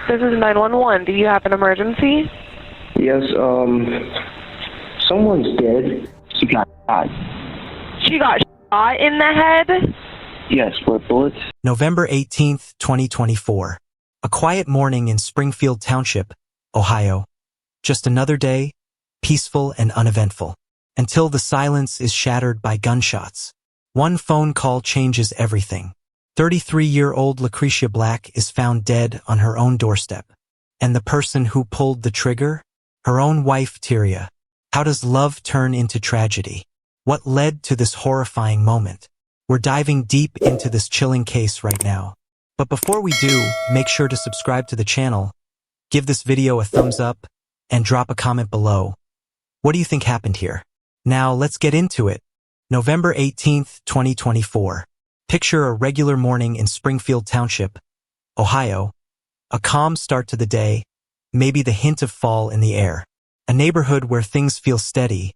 This is 911. Do you have an emergency? Yes, someone's dead. She got shot. She got shot in the head? Yes, with bullets. November 18th, 2024. A quiet morning in Springfield Township, Ohio. Just another day, peaceful and uneventful, until the silence is shattered by gunshots. One phone call changes everything. 33-year-old Lucretia Black is found dead on her own doorstep. And the person who pulled the trigger? Her own wife, Tyria. How does love turn into tragedy? What led to this horrifying moment? We're diving deep into this chilling case right now. But before we do, make sure to subscribe to the channel, give this video a thumbs up, and drop a comment below. What do you think happened here? Now let's get into it. November 18th, 2024. Picture a regular morning in Springfield Township, Ohio. A calm start to the day, maybe the hint of fall in the air. A neighborhood where things feel steady,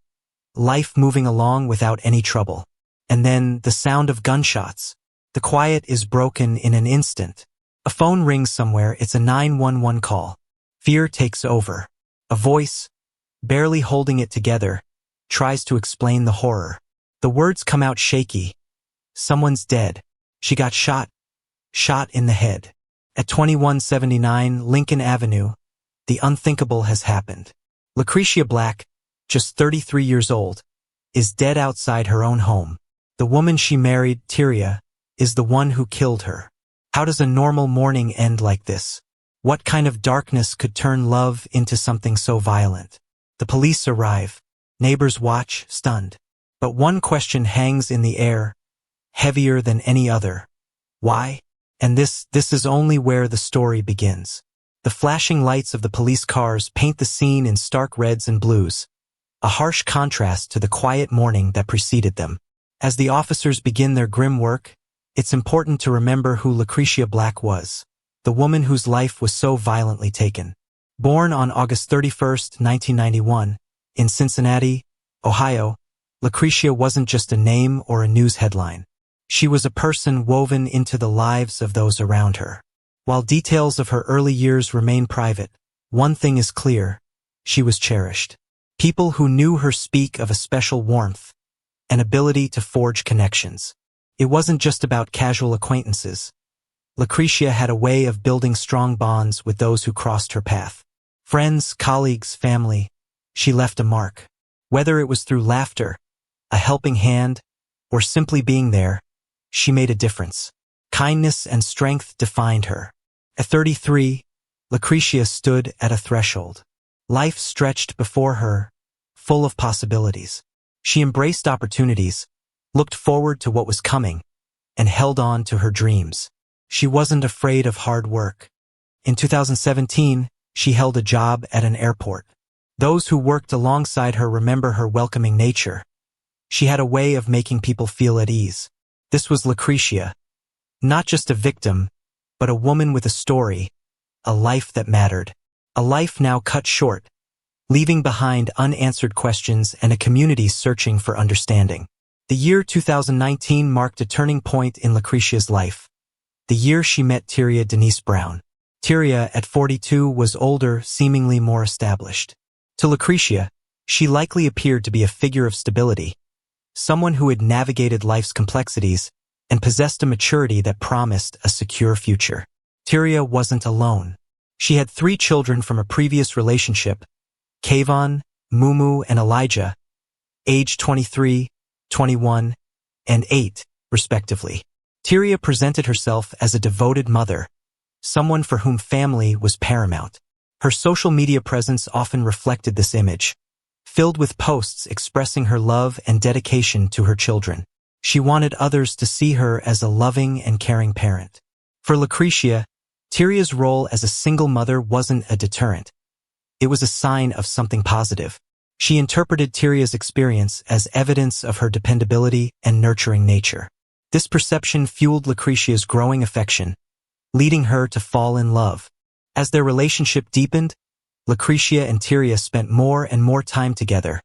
life moving along without any trouble. And then the sound of gunshots. The quiet is broken in an instant. A phone rings somewhere. It's a 911 call. Fear takes over. A voice, barely holding it together, tries to explain the horror. The words come out shaky. Someone's dead. She got shot. Shot in the head. At 2179 Lincoln Avenue, the unthinkable has happened. Lucretia Black, just 33 years old, is dead outside her own home. The woman she married, Tyria, is the one who killed her. How does a normal morning end like this? What kind of darkness could turn love into something so violent? The police arrive. Neighbors watch, stunned. But one question hangs in the air, heavier than any other. Why? And this is only where the story begins. The flashing lights of the police cars paint the scene in stark reds and blues, a harsh contrast to the quiet morning that preceded them. As the officers begin their grim work, it's important to remember who Lucretia Black was, the woman whose life was so violently taken. Born on August 31st, 1991, in Cincinnati, Ohio, Lucretia wasn't just a name or a news headline. She was a person woven into the lives of those around her. While details of her early years remain private, one thing is clear: she was cherished. People who knew her speak of a special warmth, an ability to forge connections. It wasn't just about casual acquaintances. Lucretia had a way of building strong bonds with those who crossed her path. Friends, colleagues, family. She left a mark. Whether it was through laughter, a helping hand, or simply being there, she made a difference. Kindness and strength defined her. At 33, Lucretia stood at a threshold. Life stretched before her, full of possibilities. She embraced opportunities, looked forward to what was coming, and held on to her dreams. She wasn't afraid of hard work. In 2017, she held a job at an airport. Those who worked alongside her remember her welcoming nature. She had a way of making people feel at ease. This was Lucretia, not just a victim, but a woman with a story, a life that mattered. A life now cut short, leaving behind unanswered questions and a community searching for understanding. The year 2019 marked a turning point in Lucretia's life. The year she met Tyria Denise Brown. Tyria, at 42, was older, seemingly more established. To Lucretia, she likely appeared to be a figure of stability, someone who had navigated life's complexities and possessed a maturity that promised a secure future. Tyria wasn't alone. She had 3 children from a previous relationship, Kayvon, Mumu, and Elijah, aged 23, 21, and 8, respectively. Tyria presented herself as a devoted mother, someone for whom family was paramount. Her social media presence often reflected this image, filled with posts expressing her love and dedication to her children. She wanted others to see her as a loving and caring parent. For Lucretia, Tyria's role as a single mother wasn't a deterrent. It was a sign of something positive. She interpreted Tyria's experience as evidence of her dependability and nurturing nature. This perception fueled Lucretia's growing affection, leading her to fall in love. As their relationship deepened, Lucretia and Tyria spent more and more time together,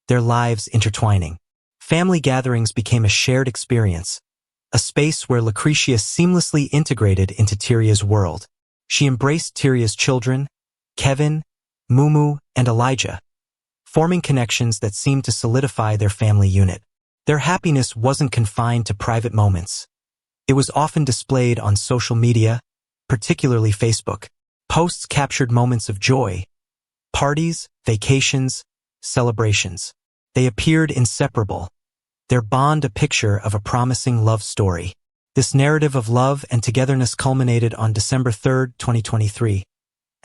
their lives intertwining. Family gatherings became a shared experience, a space where Lucretia seamlessly integrated into Tyria's world. She embraced Tyria's children, Kevin, Mumu, and Elijah, forming connections that seemed to solidify their family unit. Their happiness wasn't confined to private moments. It was often displayed on social media, particularly Facebook. Posts captured moments of joy, parties, vacations, celebrations. They appeared inseparable, their bond a picture of a promising love story. This narrative of love and togetherness culminated on December 3, 2023,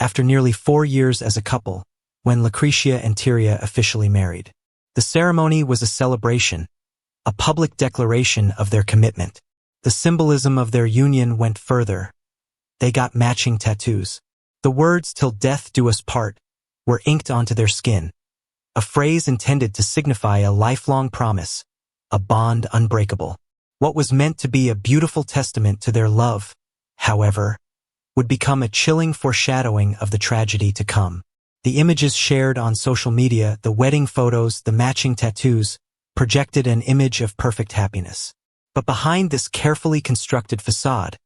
after nearly 4 years as a couple, when Lucretia and Tyria officially married. The ceremony was a celebration, a public declaration of their commitment. The symbolism of their union went further. They got matching tattoos. The words "till death do us part" were inked onto their skin, a phrase intended to signify a lifelong promise, a bond unbreakable. What was meant to be a beautiful testament to their love, however, would become a chilling foreshadowing of the tragedy to come. The images shared on social media, the wedding photos, the matching tattoos, projected an image of perfect happiness. But behind this carefully constructed facade,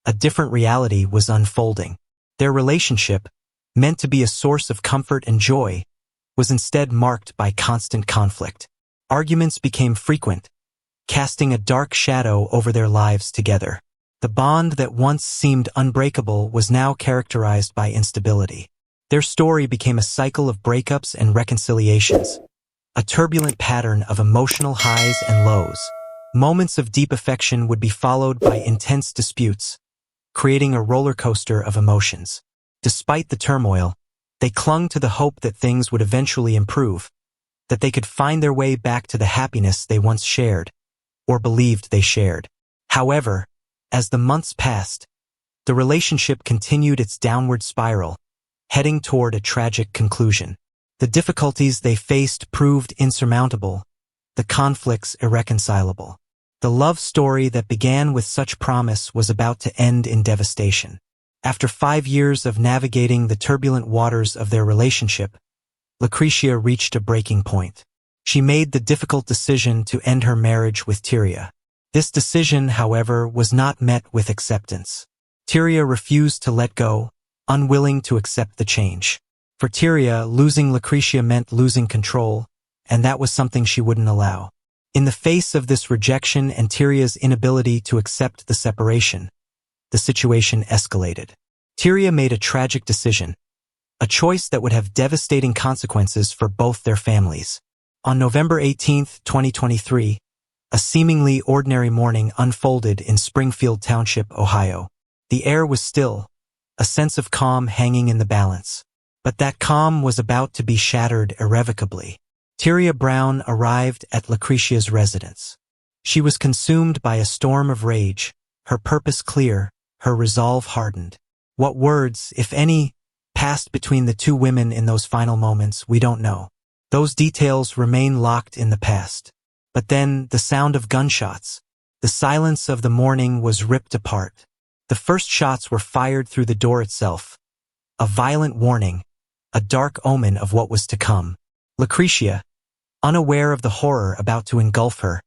a different reality was unfolding. Their relationship, meant to be a source of comfort and joy, was instead marked by constant conflict. Arguments became frequent, casting a dark shadow over their lives together. The bond that once seemed unbreakable was now characterized by instability. Their story became a cycle of breakups and reconciliations, a turbulent pattern of emotional highs and lows. Moments of deep affection would be followed by intense disputes, creating a roller coaster of emotions. Despite the turmoil, they clung to the hope that things would eventually improve, that they could find their way back to the happiness they once shared, or believed they shared. However, as the months passed, the relationship continued its downward spiral, heading toward a tragic conclusion. The difficulties they faced proved insurmountable, the conflicts irreconcilable. The love story that began with such promise was about to end in devastation. After 5 years of navigating the turbulent waters of their relationship, Lucretia reached a breaking point. She made the difficult decision to end her marriage with Tyria. This decision, however, was not met with acceptance. Tyria refused to let go, unwilling to accept the change. For Tyria, losing Lucretia meant losing control, and that was something she wouldn't allow. In the face of this rejection and Tyria's inability to accept the separation, the situation escalated. Tyria made a tragic decision, a choice that would have devastating consequences for both their families. On November 18, 2023, a seemingly ordinary morning unfolded in Springfield Township, Ohio. The air was still, a sense of calm hanging in the balance. But that calm was about to be shattered irrevocably. Tyria Brown arrived at Lucretia's residence. She was consumed by a storm of rage, her purpose clear, her resolve hardened. What words, if any, passed between the two women in those final moments, we don't know. Those details remain locked in the past. But then, the sound of gunshots. The silence of the morning was ripped apart. The first shots were fired through the door itself. A violent warning, a dark omen of what was to come. Lucretia, unaware of the horror about to engulf her,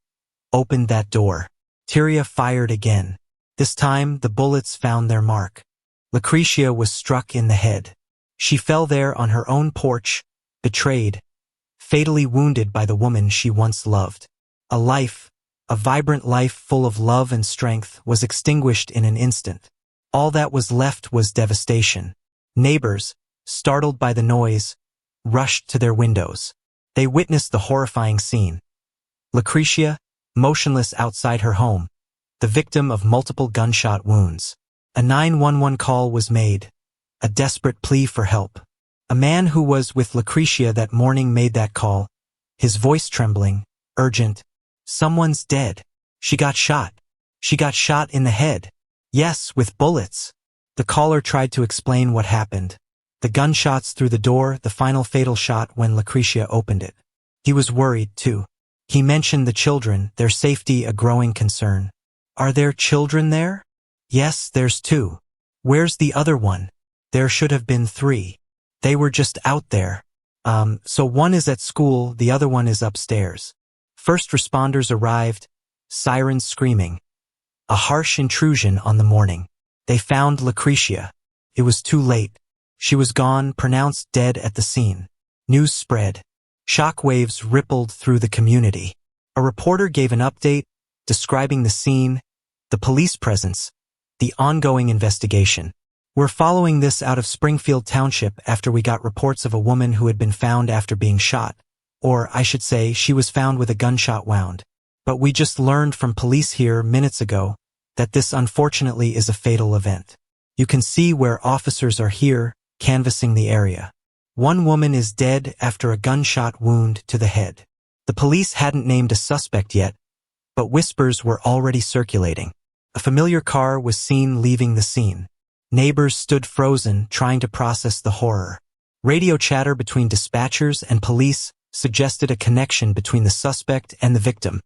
opened that door. Tyria fired again. This time, the bullets found their mark. Lucretia was struck in the head. She fell there on her own porch, betrayed, fatally wounded by the woman she once loved. A life, a vibrant life full of love and strength, was extinguished in an instant. All that was left was devastation. Neighbors, startled by the noise, rushed to their windows. They witnessed the horrifying scene. Lucretia, motionless outside her home, the victim of multiple gunshot wounds. A 911 call was made, a desperate plea for help. A man who was with Lucretia that morning made that call, his voice trembling, urgent. "Someone's dead. She got shot. She got shot in the head. Yes, with bullets." The caller tried to explain what happened. The gunshots through the door, the final fatal shot when Lucretia opened it. He was worried, too. He mentioned the children, their safety a growing concern. "Are there children there?" "Yes, there's 2. "Where's the other one?" "There should have been 3. They were just out there. So one is at school, the other one is upstairs." First responders arrived, sirens screaming. A harsh intrusion on the morning. They found Lucretia, It was too late. She was gone, pronounced dead at the scene. News spread. Shock waves rippled through the community. A reporter gave an update, describing the scene, the police presence, the ongoing investigation. We're following this out of Springfield Township after we got reports of a woman who had been found after being shot. Or, I should say, she was found with a gunshot wound. But we just learned from police here minutes ago that this unfortunately is a fatal event. You can see where officers are here, canvassing the area. One woman is dead after a gunshot wound to the head. The police hadn't named a suspect yet, but whispers were already circulating. A familiar car was seen leaving the scene. Neighbors stood frozen, trying to process the horror. Radio chatter between dispatchers and police suggested a connection between the suspect and the victim.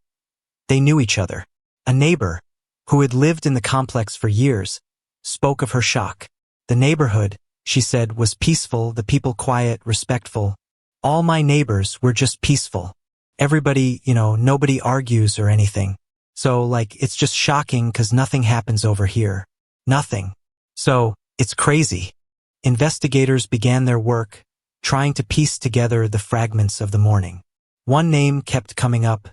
They knew each other. A neighbor, who had lived in the complex for years, spoke of her shock. The neighborhood, she said, was peaceful, the people quiet, respectful. All my neighbors were just peaceful. Everybody, nobody argues or anything. So, it's just shocking because nothing happens over here. Nothing. So, it's crazy. Investigators began their work, trying to piece together the fragments of the morning. One name kept coming up,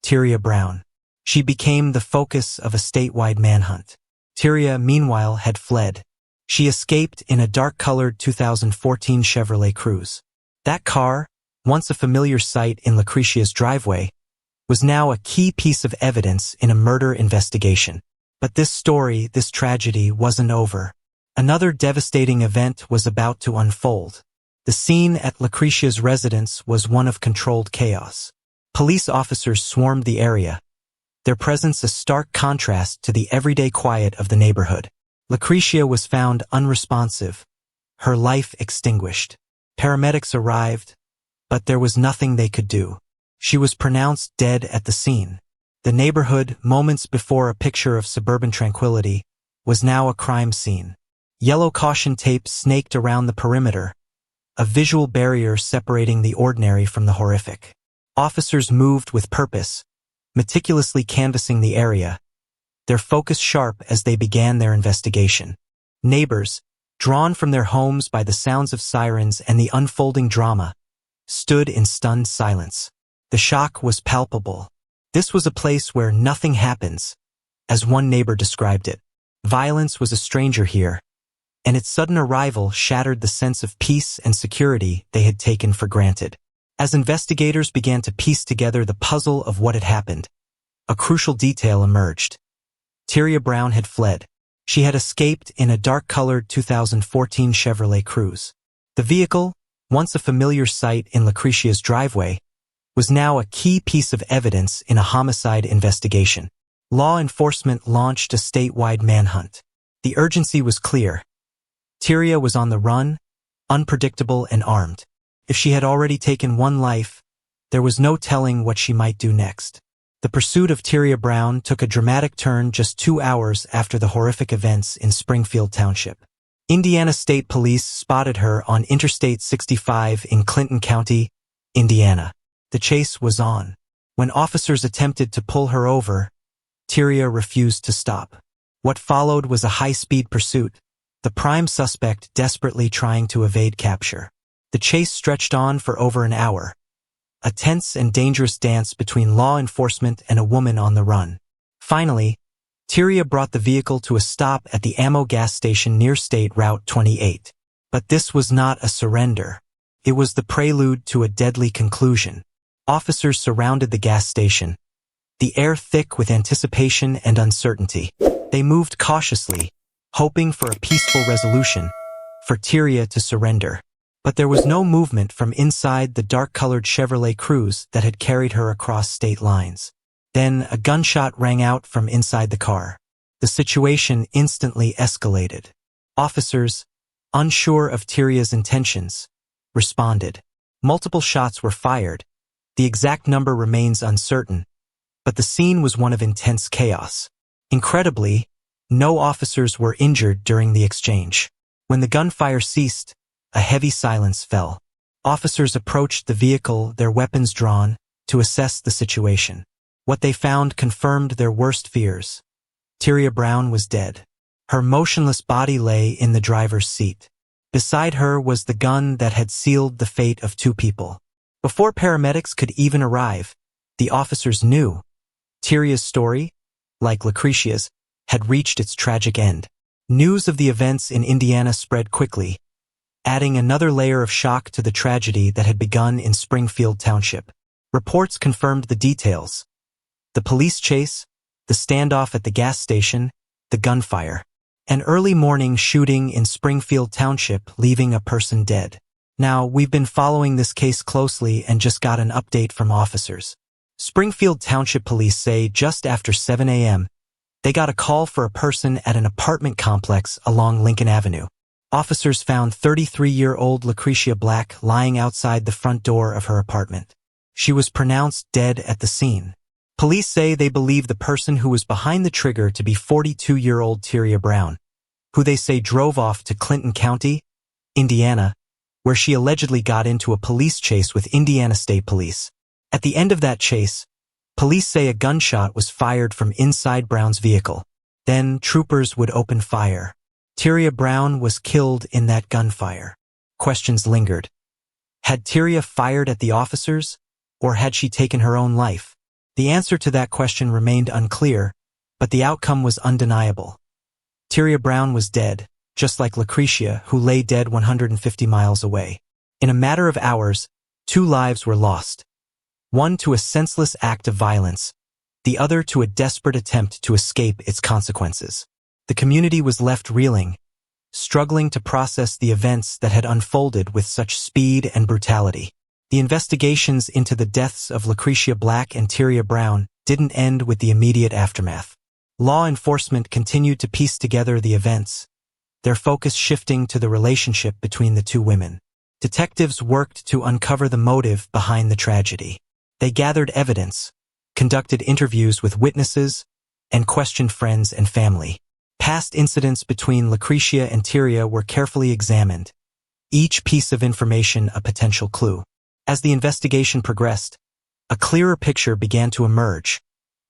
Tyria Brown. She became the focus of a statewide manhunt. Tyria, meanwhile, had fled. She escaped in a dark-colored 2014 Chevrolet Cruze. That car, once a familiar sight in Lucretia's driveway, was now a key piece of evidence in a murder investigation. But this story, this tragedy, wasn't over. Another devastating event was about to unfold. The scene at Lucretia's residence was one of controlled chaos. Police officers swarmed the area, their presence a stark contrast to the everyday quiet of the neighborhood. Lucretia was found unresponsive, her life extinguished. Paramedics arrived, but there was nothing they could do. She was pronounced dead at the scene. The neighborhood, moments before a picture of suburban tranquility, was now a crime scene. Yellow caution tape snaked around the perimeter, a visual barrier separating the ordinary from the horrific. Officers moved with purpose, meticulously canvassing the area, their focus sharp as they began their investigation. Neighbors, drawn from their homes by the sounds of sirens and the unfolding drama, stood in stunned silence. The shock was palpable. This was a place where nothing happens, as one neighbor described it. Violence was a stranger here, and its sudden arrival shattered the sense of peace and security they had taken for granted. As investigators began to piece together the puzzle of what had happened, a crucial detail emerged. Tyria Brown had fled. She had escaped in a dark-colored 2014 Chevrolet Cruze. The vehicle, once a familiar sight in Lucretia's driveway, was now a key piece of evidence in a homicide investigation. Law enforcement launched a statewide manhunt. The urgency was clear. Tyria was on the run, unpredictable and armed. If she had already taken one life, there was no telling what she might do next. The pursuit of Tyria Brown took a dramatic turn just 2 hours after the horrific events in Springfield Township. Indiana State Police spotted her on Interstate 65 in Clinton County, Indiana. The chase was on. When officers attempted to pull her over, Tyria refused to stop. What followed was a high-speed pursuit, the prime suspect desperately trying to evade capture. The chase stretched on for over an hour, a tense and dangerous dance between law enforcement and a woman on the run. Finally, Tyria brought the vehicle to a stop at the ammo gas station near State Route 28. But this was not a surrender. It was the prelude to a deadly conclusion. Officers surrounded the gas station, the air thick with anticipation and uncertainty. They moved cautiously, hoping for a peaceful resolution, for Tyria to surrender. But there was no movement from inside the dark-colored Chevrolet Cruze that had carried her across state lines. Then a gunshot rang out from inside the car. The situation instantly escalated. Officers, unsure of Tyria's intentions, responded. Multiple shots were fired. The exact number remains uncertain, but the scene was one of intense chaos. Incredibly, no officers were injured during the exchange. When the gunfire ceased, a heavy silence fell. Officers approached the vehicle, their weapons drawn, to assess the situation. What they found confirmed their worst fears. Tyria Brown was dead. Her motionless body lay in the driver's seat. Beside her was the gun that had sealed the fate of 2 people. Before paramedics could even arrive, the officers knew Tyria's story, like Lucretia's, had reached its tragic end. News of the events in Indiana spread quickly, adding another layer of shock to the tragedy that had begun in Springfield Township. Reports confirmed the details: the police chase, the standoff at the gas station, the gunfire. An early morning shooting in Springfield Township, leaving a person dead. Now, we've been following this case closely and just got an update from officers. Springfield Township police say just after 7 a.m., they got a call for a person at an apartment complex along Lincoln Avenue. Officers found 33-year-old Lucretia Black lying outside the front door of her apartment. She was pronounced dead at the scene. Police say they believe the person who was behind the trigger to be 42-year-old Tyria Brown, who they say drove off to Clinton County, Indiana, where she allegedly got into a police chase with Indiana State Police. At the end of that chase, police say a gunshot was fired from inside Brown's vehicle. Then troopers would open fire. Tyria Brown was killed in that gunfire. Questions lingered. Had Tyria fired at the officers, or had she taken her own life? The answer to that question remained unclear, but the outcome was undeniable. Tyria Brown was dead, just like Lucretia, who lay dead 150 miles away. In a matter of hours, 2 lives were lost. One to a senseless act of violence, the other to a desperate attempt to escape its consequences. The community was left reeling, struggling to process the events that had unfolded with such speed and brutality. The investigations into the deaths of Lucretia Black and Tyria Brown didn't end with the immediate aftermath. Law enforcement continued to piece together the events, their focus shifting to the relationship between the 2 women. Detectives worked to uncover the motive behind the tragedy. They gathered evidence, conducted interviews with witnesses, and questioned friends and family. Past incidents between Lucretia and Tyria were carefully examined, each piece of information a potential clue. As the investigation progressed, a clearer picture began to emerge,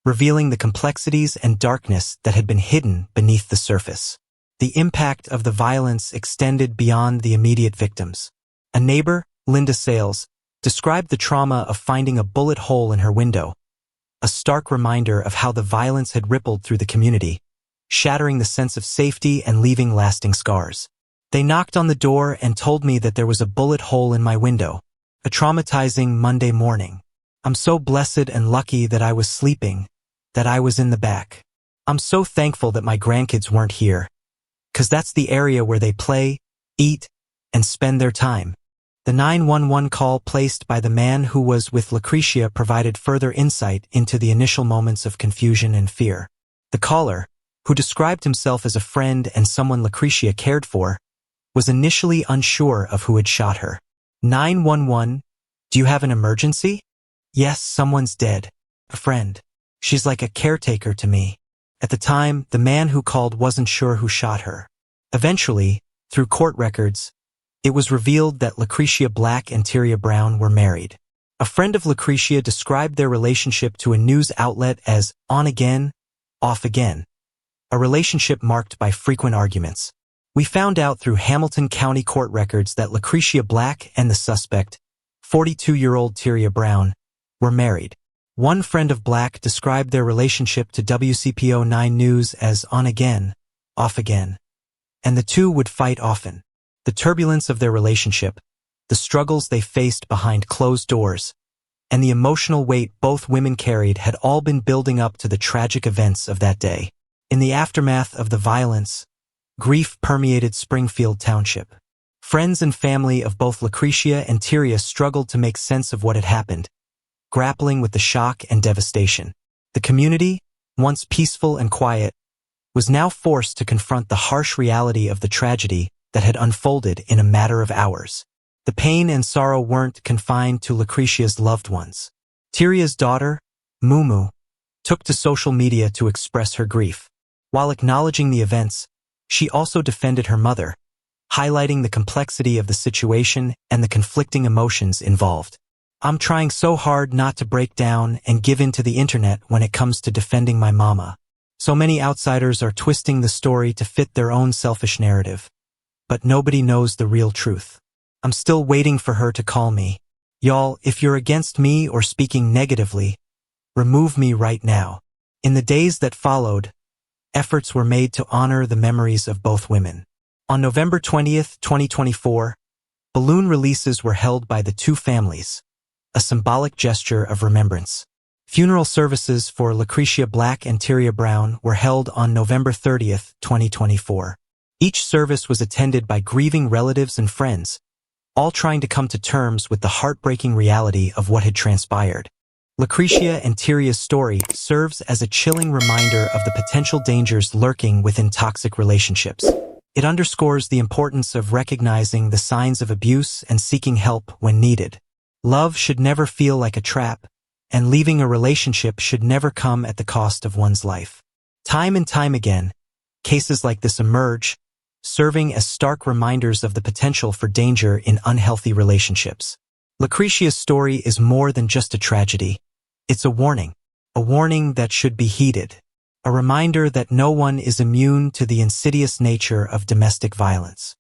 revealing the complexities and darkness that had been hidden beneath the surface. The impact of the violence extended beyond the immediate victims. A neighbor, Linda Sales, described the trauma of finding a bullet hole in her window, a stark reminder of how the violence had rippled through the community, shattering the sense of safety and leaving lasting scars. They knocked on the door and told me that there was a bullet hole in my window. A traumatizing Monday morning. I'm so blessed and lucky that I was sleeping, that I was in the back. I'm so thankful that my grandkids weren't here, 'cause that's the area where they play, eat, and spend their time. The 911 call placed by the man who was with Lucretia provided further insight into the initial moments of confusion and fear. The caller, who described himself as a friend and someone Lucretia cared for, was initially unsure of who had shot her. 911, do you have an emergency? Yes, someone's dead. A friend. She's like a caretaker to me. At the time, the man who called wasn't sure who shot her. Eventually, through court records, it was revealed that Lucretia Black and Tyria Brown were married. A friend of Lucretia described their relationship to a news outlet as on again, off again, a relationship marked by frequent arguments. We found out through Hamilton County court records that Lucretia Black and the suspect, 42-year-old Tyria Brown, were married. One friend of Black described their relationship to WCPO 9 News as on again, off again, and the 2 would fight often. The turbulence of their relationship, the struggles they faced behind closed doors, and the emotional weight both women carried had all been building up to the tragic events of that day. In the aftermath of the violence, grief permeated Springfield Township. Friends and family of both Lucretia and Tyria struggled to make sense of what had happened, grappling with the shock and devastation. The community, once peaceful and quiet, was now forced to confront the harsh reality of the tragedy that had unfolded in a matter of hours. The pain and sorrow weren't confined to Lucretia's loved ones. Tyria's daughter, Mumu, took to social media to express her grief. While acknowledging the events, she also defended her mother, highlighting the complexity of the situation and the conflicting emotions involved. I'm trying so hard not to break down and give in to the internet when it comes to defending my mama. So many outsiders are twisting the story to fit their own selfish narrative. But nobody knows the real truth. I'm still waiting for her to call me. Y'all, if you're against me or speaking negatively, remove me right now. In the days that followed, efforts were made to honor the memories of both women. On November 20th, 2024, balloon releases were held by the two families, a symbolic gesture of remembrance. Funeral services for Lucretia Black and Tyria Brown were held on November 30th, 2024. Each service was attended by grieving relatives and friends, all trying to come to terms with the heartbreaking reality of what had transpired. Lucretia and Tyria's story serves as a chilling reminder of the potential dangers lurking within toxic relationships. It underscores the importance of recognizing the signs of abuse and seeking help when needed. Love should never feel like a trap, and leaving a relationship should never come at the cost of one's life. Time and time again, cases like this emerge, serving as stark reminders of the potential for danger in unhealthy relationships. Lucretia's story is more than just a tragedy. It's a warning that should be heeded, a reminder that no one is immune to the insidious nature of domestic violence.